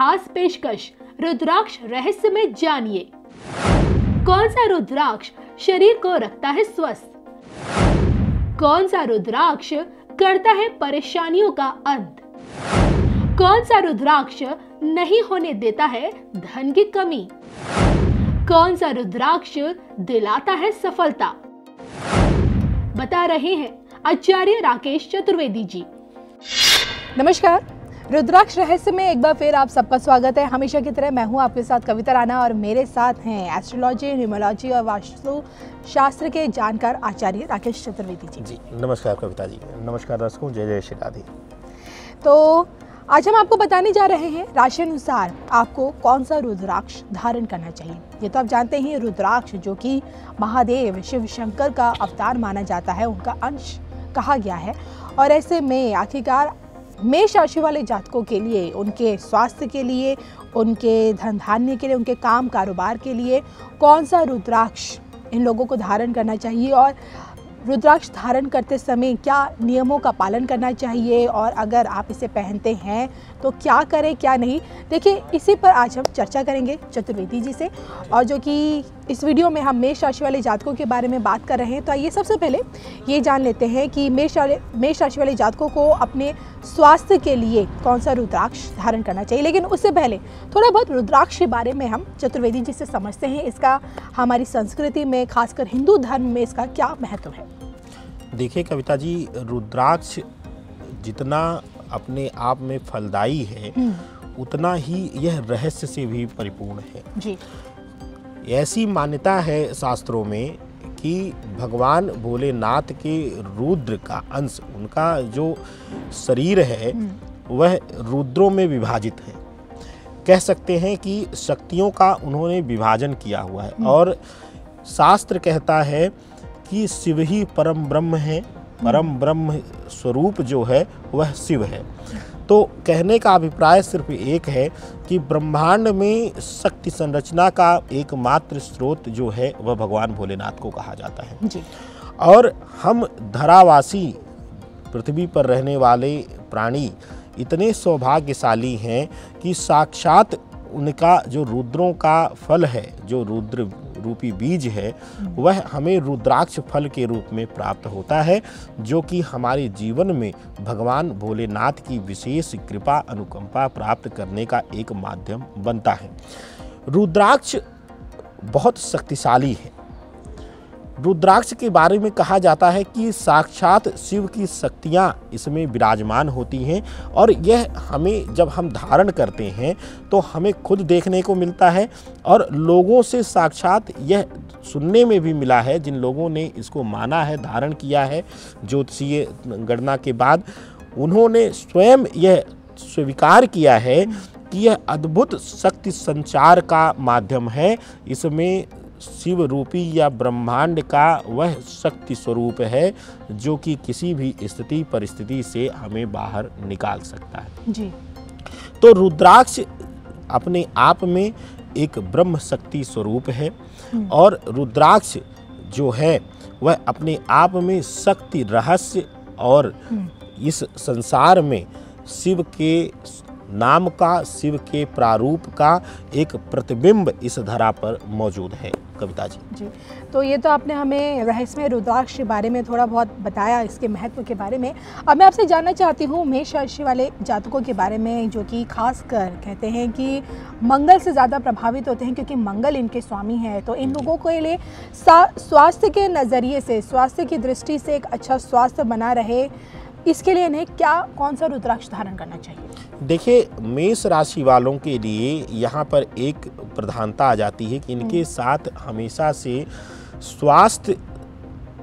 खास पेशकश रुद्राक्ष रहस्य में जानिए। कौन सा रुद्राक्ष शरीर को रखता है स्वस्थ? कौन सा रुद्राक्ष करता है परेशानियों का अंत? कौन सा रुद्राक्ष नहीं होने देता है धन की कमी? कौन सा रुद्राक्ष दिलाता है सफलता? बता रहे हैं आचार्य राकेश चतुर्वेदी जी। नमस्कार, रुद्राक्ष रहस्य में एक बार फिर आप सबका स्वागत है। हमेशा की तरह मैं हूं आपके साथ कविता राणा और मेरे साथ हैं एस्ट्रोलॉजी, न्यूमरोलॉजी और वास्तु शास्त्र के जानकार आचार्य राकेश चतुर्वेदी जी। जी नमस्कार कविता जी, नमस्कार दर्शकों, जय जय श्री राधे। तो आज हम आपको बताने जा रहे हैं राशि अनुसार आपको कौन सा रुद्राक्ष धारण करना चाहिए। ये तो आप जानते हैं, रुद्राक्ष जो कि महादेव शिव शंकर का अवतार माना जाता है, उनका अंश कहा गया है। और ऐसे में आखिरकार मेष राशि वाले जातकों के लिए, उनके स्वास्थ्य के लिए, उनके धन धान्य के लिए, उनके काम कारोबार के लिए कौन सा रुद्राक्ष इन लोगों को धारण करना चाहिए और रुद्राक्ष धारण करते समय क्या नियमों का पालन करना चाहिए और अगर आप इसे पहनते हैं तो क्या करें क्या नहीं। देखिए, इसी पर आज हम चर्चा करेंगे चतुर्वेदी जी से। और जो कि इस वीडियो में हम मेष राशि वाले जातकों के बारे में बात कर रहे हैं, तो आइए सबसे पहले ये जान लेते हैं कि मेष राशि वाले जातकों को अपने स्वास्थ्य के लिए कौन सा रुद्राक्ष धारण करना चाहिए। लेकिन उससे पहले थोड़ा बहुत रुद्राक्ष के बारे में हम चतुर्वेदी जी से समझते हैं, इसका हमारी संस्कृति में, खासकर हिंदू धर्म में इसका क्या महत्व है। देखिए कविता जी, रुद्राक्ष जितना अपने आप में फलदायी है उतना ही यह रहस्य से भी परिपूर्ण है जी। ऐसी मान्यता है शास्त्रों में कि भगवान भोलेनाथ के रुद्र का अंश, उनका जो शरीर है वह रुद्रों में विभाजित है। कह सकते हैं कि शक्तियों का उन्होंने विभाजन किया हुआ है। और शास्त्र कहता है कि शिव ही परम ब्रह्म है, परम ब्रह्म स्वरूप जो है वह शिव है। तो कहने का अभिप्राय सिर्फ एक है कि ब्रह्मांड में शक्ति संरचना का एकमात्र स्रोत जो है वह भगवान भोलेनाथ को कहा जाता है जी। और हम धरावासी पृथ्वी पर रहने वाले प्राणी इतने सौभाग्यशाली हैं कि साक्षात उनका जो रुद्रों का फल है, जो रुद्र रूपी बीज है, वह हमें रुद्राक्ष फल के रूप में प्राप्त होता है, जो कि हमारे जीवन में भगवान भोलेनाथ की विशेष कृपा अनुकंपा प्राप्त करने का एक माध्यम बनता है। रुद्राक्ष बहुत शक्तिशाली है। रुद्राक्ष के बारे में कहा जाता है कि साक्षात शिव की शक्तियाँ इसमें विराजमान होती हैं और यह हमें जब हम धारण करते हैं तो हमें खुद देखने को मिलता है और लोगों से साक्षात यह सुनने में भी मिला है। जिन लोगों ने इसको माना है, धारण किया है ज्योतिषीय गणना के बाद, उन्होंने स्वयं यह स्वीकार किया है कि यह अद्भुत शक्ति संचार का माध्यम है। इसमें शिव रूपी या ब्रह्मांड का वह शक्ति स्वरूप है जो कि किसी भी स्थिति परिस्थिति से हमें बाहर निकाल सकता है जी। तो रुद्राक्ष अपने आप में एक ब्रह्म शक्ति स्वरूप है और रुद्राक्ष जो है वह अपने आप में शक्ति रहस्य और इस संसार में शिव के नाम का, शिव के प्रारूप का एक प्रतिबिंब इस धरा पर मौजूद है कविता जी। तो ये तो आपने हमें रहस्यमय रुद्राक्ष के बारे में थोड़ा बहुत बताया, इसके महत्व के बारे में। अब मैं आपसे जानना चाहती हूँ मेष राशि वाले जातकों के बारे में, जो कि खासकर कहते हैं कि मंगल से ज़्यादा प्रभावित होते हैं क्योंकि मंगल इनके स्वामी है। तो इन लोगों के लिए स्वास्थ्य के नज़रिए से, स्वास्थ्य की दृष्टि से एक अच्छा स्वास्थ्य बना रहे, इसके लिए इन्हें कौन सा रुद्राक्ष धारण करना चाहिए? देखिए, मेष राशि वालों के लिए यहाँ पर एक प्रधानता आ जाती है कि इनके साथ हमेशा से स्वास्थ्य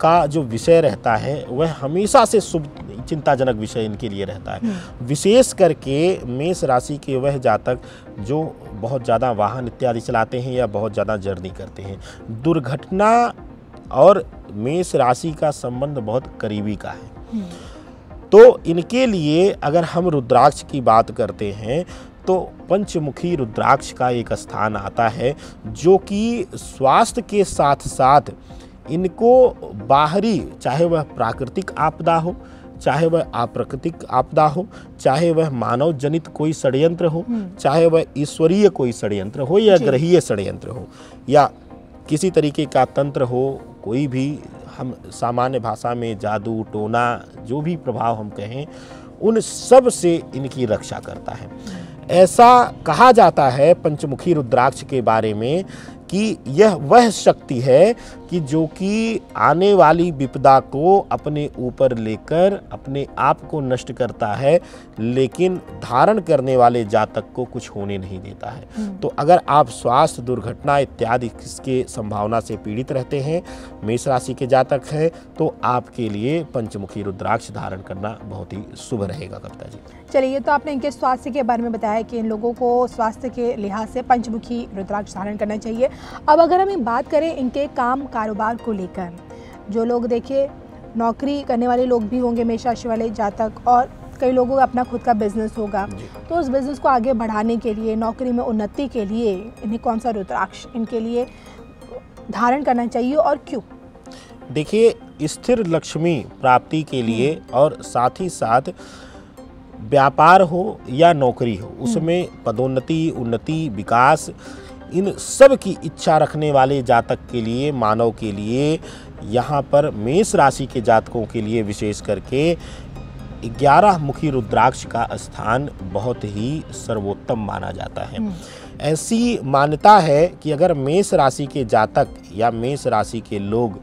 का जो विषय रहता है वह हमेशा से शुभ चिंताजनक विषय इनके लिए रहता है। विशेष करके मेष राशि के वह जातक जो बहुत ज़्यादा वाहन इत्यादि चलाते हैं या बहुत ज़्यादा जर्नी करते हैं, दुर्घटना और मेष राशि का संबंध बहुत करीबी का है। तो इनके लिए अगर हम रुद्राक्ष की बात करते हैं तो पंचमुखी रुद्राक्ष का एक स्थान आता है, जो कि स्वास्थ्य के साथ साथ इनको बाहरी, चाहे वह प्राकृतिक आपदा हो, चाहे वह अप्राकृतिक आपदा हो, चाहे वह मानव जनित कोई षड्यंत्र हो, चाहे वह ईश्वरीय कोई षड्यंत्र हो या ग्रहीय षड्यंत्र हो या किसी तरीके का तंत्र हो, कोई भी हम सामान्य भाषा में जादू टोना जो भी प्रभाव हम कहें, उन सब से इनकी रक्षा करता है। ऐसा कहा जाता है पंचमुखी रुद्राक्ष के बारे में कि यह वह शक्ति है कि जो कि आने वाली विपदा को अपने ऊपर लेकर अपने आप को नष्ट करता है, लेकिन धारण करने वाले जातक को कुछ होने नहीं देता है। तो अगर आप स्वास्थ्य, दुर्घटना इत्यादि इसके संभावना से पीड़ित रहते हैं, मेष राशि के जातक हैं, तो आपके लिए पंचमुखी रुद्राक्ष धारण करना बहुत ही शुभ रहेगा कविता जी। चलिए, ये तो आपने इनके स्वास्थ्य के बारे में बताया कि इन लोगों को स्वास्थ्य के लिहाज से पंचमुखी रुद्राक्ष धारण करना चाहिए। अब अगर हम बात करें इनके काम कारोबार को लेकर, जो लोग देखिए नौकरी करने वाले लोग भी होंगे मेष राशि वाले जातक, और कई लोगों का अपना खुद का बिजनेस होगा, तो उस बिजनेस को आगे बढ़ाने के लिए, नौकरी में उन्नति के लिए इन्हें कौन सा रुद्राक्ष इनके लिए धारण करना चाहिए और क्यों? देखिए, स्थिर लक्ष्मी प्राप्ति के लिए और साथ ही साथ व्यापार हो या नौकरी हो, उसमें पदोन्नति, उन्नति, विकास, इन सब की इच्छा रखने वाले जातक के लिए, मानव के लिए, यहाँ पर मेष राशि के जातकों के लिए विशेष करके 11 मुखी रुद्राक्ष का स्थान बहुत ही सर्वोत्तम माना जाता है। ऐसी मान्यता है कि अगर मेष राशि के जातक या मेष राशि के लोग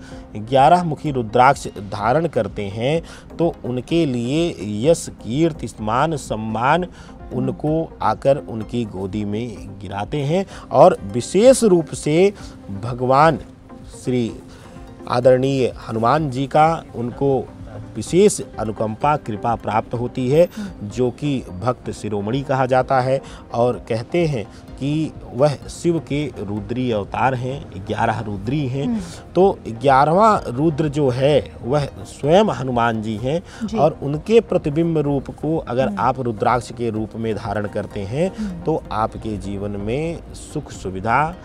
11 मुखी रुद्राक्ष धारण करते हैं तो उनके लिए यश, कीर्ति, मान, सम्मान उनको आकर उनकी गोदी में गिराते हैं, और विशेष रूप से भगवान श्री आदरणीय हनुमान जी का उनको विशेष अनुकंपा कृपा प्राप्त होती है, जो कि भक्त शिरोमणि कहा जाता है। और कहते हैं कि वह शिव के रुद्री अवतार हैं, 11 रुद्री हैं। तो 11वां रुद्र जो है वह स्वयं हनुमान जी हैं, और उनके प्रतिबिंब रूप को अगर आप रुद्राक्ष के रूप में धारण करते हैं तो आपके जीवन में सुख, सुविधा,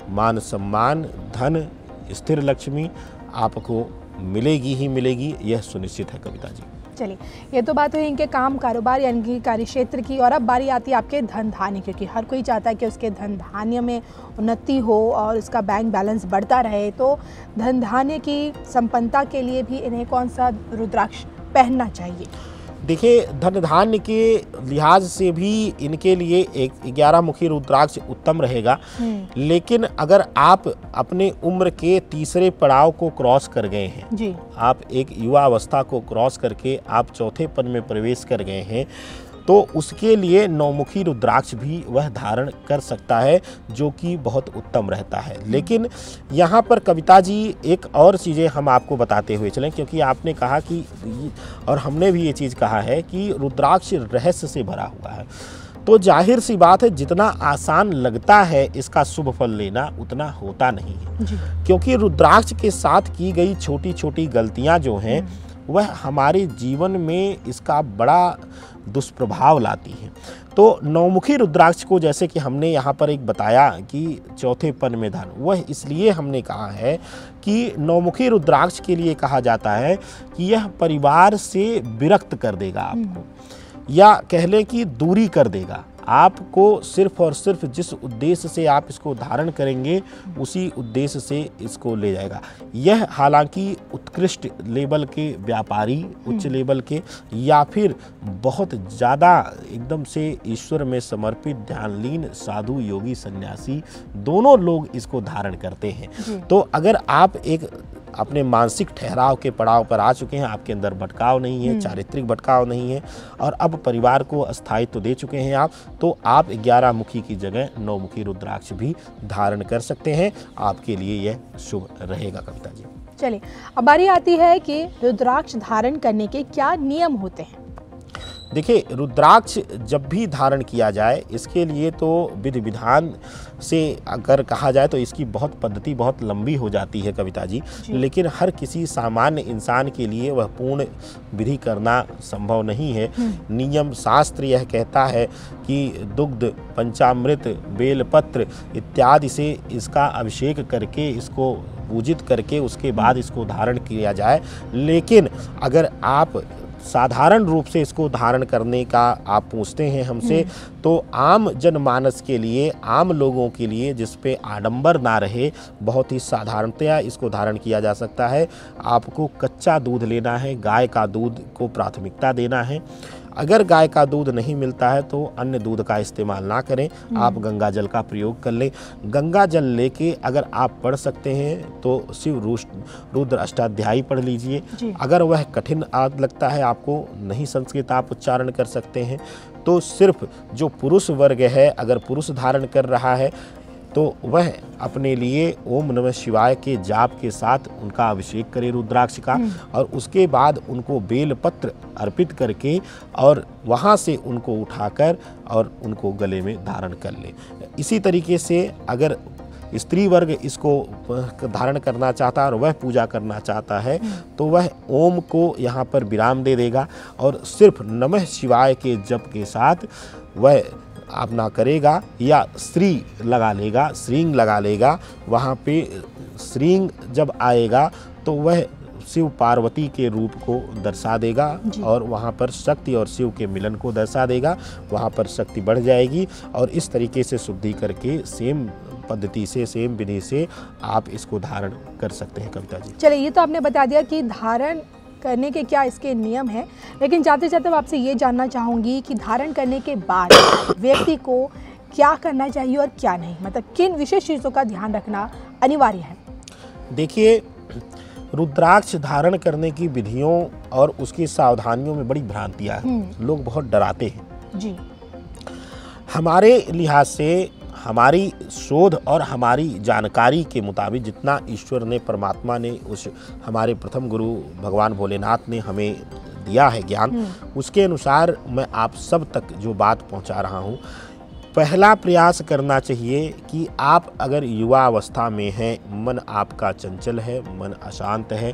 मान सम्मान, धन, स्थिर लक्ष्मी आपको मिलेगी ही मिलेगी, यह सुनिश्चित है कविता जी। चलिए, ये तो बात हुई इनके काम कारोबार या इनकी कार्य क्षेत्र की, और अब बारी आती है आपके धन धान्य, क्योंकि हर कोई चाहता है कि उसके धन धान्य में उन्नति हो और उसका बैंक बैलेंस बढ़ता रहे। तो धन धान्य की संपन्नता के लिए भी इन्हें कौन सा रुद्राक्ष पहनना चाहिए? देखिए, धन धान्य के लिहाज से भी इनके लिए एक 11 मुखी रुद्राक्ष उत्तम रहेगा, लेकिन अगर आप अपने उम्र के तीसरे पड़ाव को क्रॉस कर गए हैं जी, आप एक युवा अवस्था को क्रॉस करके आप चौथे पद में प्रवेश कर गए हैं, तो उसके लिए 9 मुखी रुद्राक्ष भी वह धारण कर सकता है, जो कि बहुत उत्तम रहता है। लेकिन यहाँ पर कविता जी एक और चीज़ें हम आपको बताते हुए चलें, क्योंकि आपने कहा कि, और हमने भी ये चीज़ कहा है कि रुद्राक्ष रहस्य से भरा हुआ है। तो जाहिर सी बात है, जितना आसान लगता है इसका शुभ फल लेना, उतना होता नहीं है, क्योंकि रुद्राक्ष के साथ की गई छोटी छोटी गलतियाँ जो हैं वह हमारे जीवन में इसका बड़ा दुष्प्रभाव लाती हैं। तो 9 मुखी रुद्राक्ष को, जैसे कि हमने यहाँ पर एक बताया कि चौथे पद में धन, वह इसलिए हमने कहा है कि 9 मुखी रुद्राक्ष के लिए कहा जाता है कि यह परिवार से विरक्त कर देगा आपको, या कह लें कि दूरी कर देगा आपको। सिर्फ और सिर्फ जिस उद्देश्य से आप इसको धारण करेंगे उसी उद्देश्य से इसको ले जाएगा। यह हालांकि उत्कृष्ट लेवल के व्यापारी, उच्च लेवल के, या फिर बहुत ज़्यादा एकदम से ईश्वर में समर्पित ध्यानलीन साधु, योगी, सन्यासी, दोनों लोग इसको धारण करते हैं। तो अगर आप एक अपने मानसिक ठहराव के पड़ाव पर आ चुके हैं, आपके अंदर भटकाव नहीं है, चारित्रिक भटकाव नहीं है, और अब परिवार को स्थायित्व दे चुके हैं आप, तो आप 11 मुखी की जगह 9 मुखी रुद्राक्ष भी धारण कर सकते हैं। आपके लिए यह शुभ रहेगा कविता जी। चलिए, अब बारी आती है कि रुद्राक्ष धारण करने के क्या नियम होते हैं? देखिए, रुद्राक्ष जब भी धारण किया जाए, इसके लिए तो विधि विधान से अगर कहा जाए तो इसकी पद्धति बहुत लंबी हो जाती है कविता जी, लेकिन हर किसी सामान्य इंसान के लिए वह पूर्ण विधि करना संभव नहीं है। नियम शास्त्र यह कहता है कि दुग्ध, पंचामृत, बेलपत्र इत्यादि से इसका अभिषेक करके, इसको पूजित करके उसके बाद इसको धारण किया जाए। लेकिन अगर आप साधारण रूप से इसको धारण करने का आप पूछते हैं हमसे, तो आम जनमानस के लिए, आम लोगों के लिए, जिस पे आडंबर ना रहे, बहुत ही साधारणतया इसको धारण किया जा सकता है। आपको कच्चा दूध लेना है, गाय का दूध को प्राथमिकता देना है। अगर गाय का दूध नहीं मिलता है तो अन्य दूध का इस्तेमाल ना करें, आप गंगा जल का प्रयोग कर लें। गंगा जल लेके अगर आप पढ़ सकते हैं तो शिव रुद्र अष्टाध्यायी पढ़ लीजिए। अगर वह कठिन लगता है आपको, नहीं संस्कृत आप उच्चारण कर सकते हैं, तो सिर्फ जो पुरुष वर्ग है, अगर पुरुष धारण कर रहा है तो वह अपने लिए ओम नमः शिवाय के जाप के साथ उनका अभिषेक करे रुद्राक्ष का, और उसके बाद उनको बेलपत्र अर्पित करके और वहाँ से उनको उठाकर और उनको गले में धारण कर ले। इसी तरीके से अगर स्त्री वर्ग इसको धारण करना चाहता है और वह पूजा करना चाहता है तो वह ओम को यहाँ पर विराम दे देगा और सिर्फ नमः शिवाय के जप के साथ वह अपना करेगा, या श्री लगा लेगा, श्रींग लगा लेगा। वहाँ पे श्रींग जब आएगा तो वह शिव पार्वती के रूप को दर्शा देगा और वहाँ पर शक्ति और शिव के मिलन को दर्शा देगा। वहाँ पर शक्ति बढ़ जाएगी और इस तरीके से शुद्धि करके सेम पद्धति से, सेम विधि से आप इसको धारण कर सकते हैं कविता जी। चलिए, ये तो आपने बता दिया कि धारण करने के क्या इसके नियम हैं, लेकिन जाते जाते मैं आपसे ये जानना चाहूँगी कि धारण करने के बाद व्यक्ति को क्या करना चाहिए और क्या नहीं, मतलब किन विशेष चीज़ों का ध्यान रखना अनिवार्य है? देखिए, रुद्राक्ष धारण करने की विधियों और उसकी सावधानियों में बड़ी भ्रांतियाँ हैं। लोग बहुत डराते हैं जी। हमारे लिहाज से, हमारी शोध और हमारी जानकारी के मुताबिक जितना ईश्वर ने, परमात्मा ने, उस हमारे प्रथम गुरु भगवान भोलेनाथ ने हमें दिया है ज्ञान, उसके अनुसार मैं आप सब तक जो बात पहुंचा रहा हूं। पहला प्रयास करना चाहिए कि आप अगर युवा अवस्था में हैं, मन आपका चंचल है, मन अशांत है।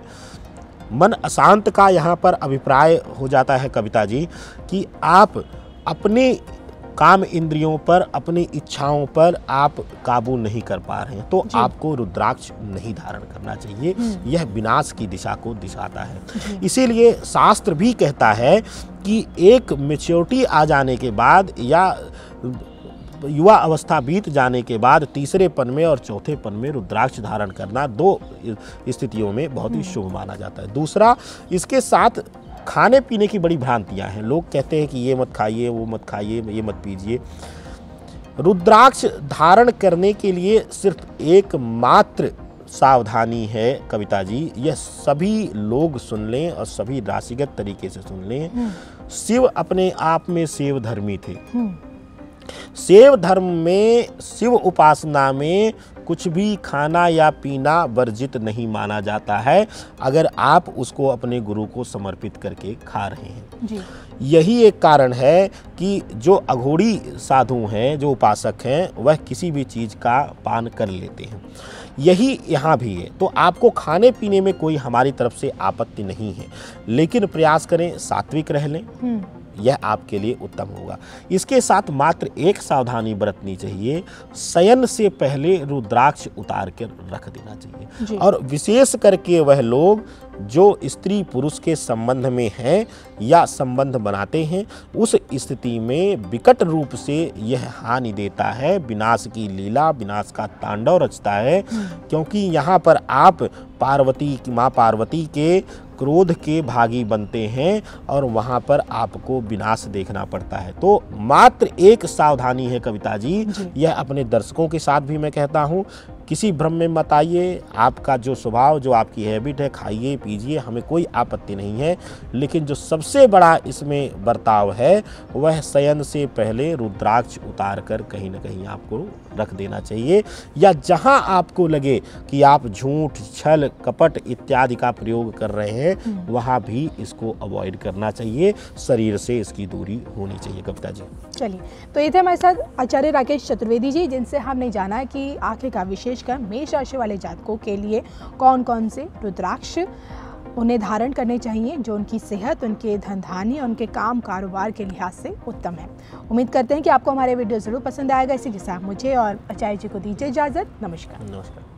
मन अशांत का यहाँ पर अभिप्राय हो जाता है कविता जी कि आप अपने काम इंद्रियों पर, अपनी इच्छाओं पर आप काबू नहीं कर पा रहे हैं, तो आपको रुद्राक्ष नहीं धारण करना चाहिए। यह विनाश की दिशा को दिखाता है। इसीलिए शास्त्र भी कहता है कि एक मैच्योरिटी आ जाने के बाद या युवा अवस्था बीत जाने के बाद तीसरे पन में और चौथे पन में रुद्राक्ष धारण करना 2 स्थितियों में बहुत ही शुभ माना जाता है। दूसरा, इसके साथ खाने पीने की बड़ी भ्रांतियां हैं। लोग कहते हैं कि ये मत खाइए, वो मत खाइए, ये मत पीजिए। रुद्राक्ष धारण करने के लिए सिर्फ एकमात्र सावधानी है कविता जी, यह सभी लोग सुन लें और सभी राशिगत तरीके से सुन लें। शिव अपने आप में शिव धर्मी थे। शिव धर्म में, शिव उपासना में कुछ भी खाना या पीना वर्जित नहीं माना जाता है अगर आप उसको अपने गुरु को समर्पित करके खा रहे हैं जी। यही एक कारण है कि जो अघोरी साधु हैं, जो उपासक हैं, वह किसी भी चीज़ का पान कर लेते हैं। यही यहाँ भी है। तो आपको खाने पीने में कोई हमारी तरफ से आपत्ति नहीं है, लेकिन प्रयास करें सात्विक रह लें, यह आपके लिए उत्तम होगा। इसके साथ मात्र एक सावधानी बरतनी चाहिए, शयन से पहले रुद्राक्ष उतार कर रख देना चाहिए। और विशेष करके वह लोग जो स्त्री पुरुष के संबंध में हैं या संबंध बनाते हैं, उस स्थिति में विकट रूप से यह हानि देता है, विनाश की लीला, विनाश का तांडव रचता है। क्योंकि यहाँ पर आप पार्वती, माँ पार्वती के क्रोध के भागी बनते हैं और वहाँ पर आपको विनाश देखना पड़ता है। तो मात्र एक सावधानी है कविता जी, यह अपने दर्शकों के साथ भी मैं कहता हूँ, किसी भ्रम में मत आइए। आपका जो स्वभाव, जो आपकी हैबिट है, खाइए पीजिए, हमें कोई आपत्ति नहीं है। लेकिन जो सबसे बड़ा इसमें बर्ताव है वह शयन से पहले रुद्राक्ष उतार कर कहीं ना कहीं आपको रख देना चाहिए, या जहां आपको लगे कि आप झूठ, छल, कपट इत्यादि का प्रयोग कर रहे हैं वहां भी इसको अवॉइड करना चाहिए। शरीर से इसकी दूरी होनी चाहिए कविता जी। चलिए, तो ये थे हमारे साथ आचार्य राकेश चतुर्वेदी जी, जिनसे हमने जाना है कि आखिरकार विशेषकर मेष राशि वाले जातकों के लिए कौन कौन से रुद्राक्ष उन्हें धारण करने चाहिए जो उनकी सेहत, उनके धन धान्य, उनके काम कारोबार के लिहाज से उत्तम है। उम्मीद करते हैं कि आपको हमारे वीडियो ज़रूर पसंद आएगा। इसी के साथ मुझे और आचार्य जी को दीजिए इजाज़त। नमस्कार।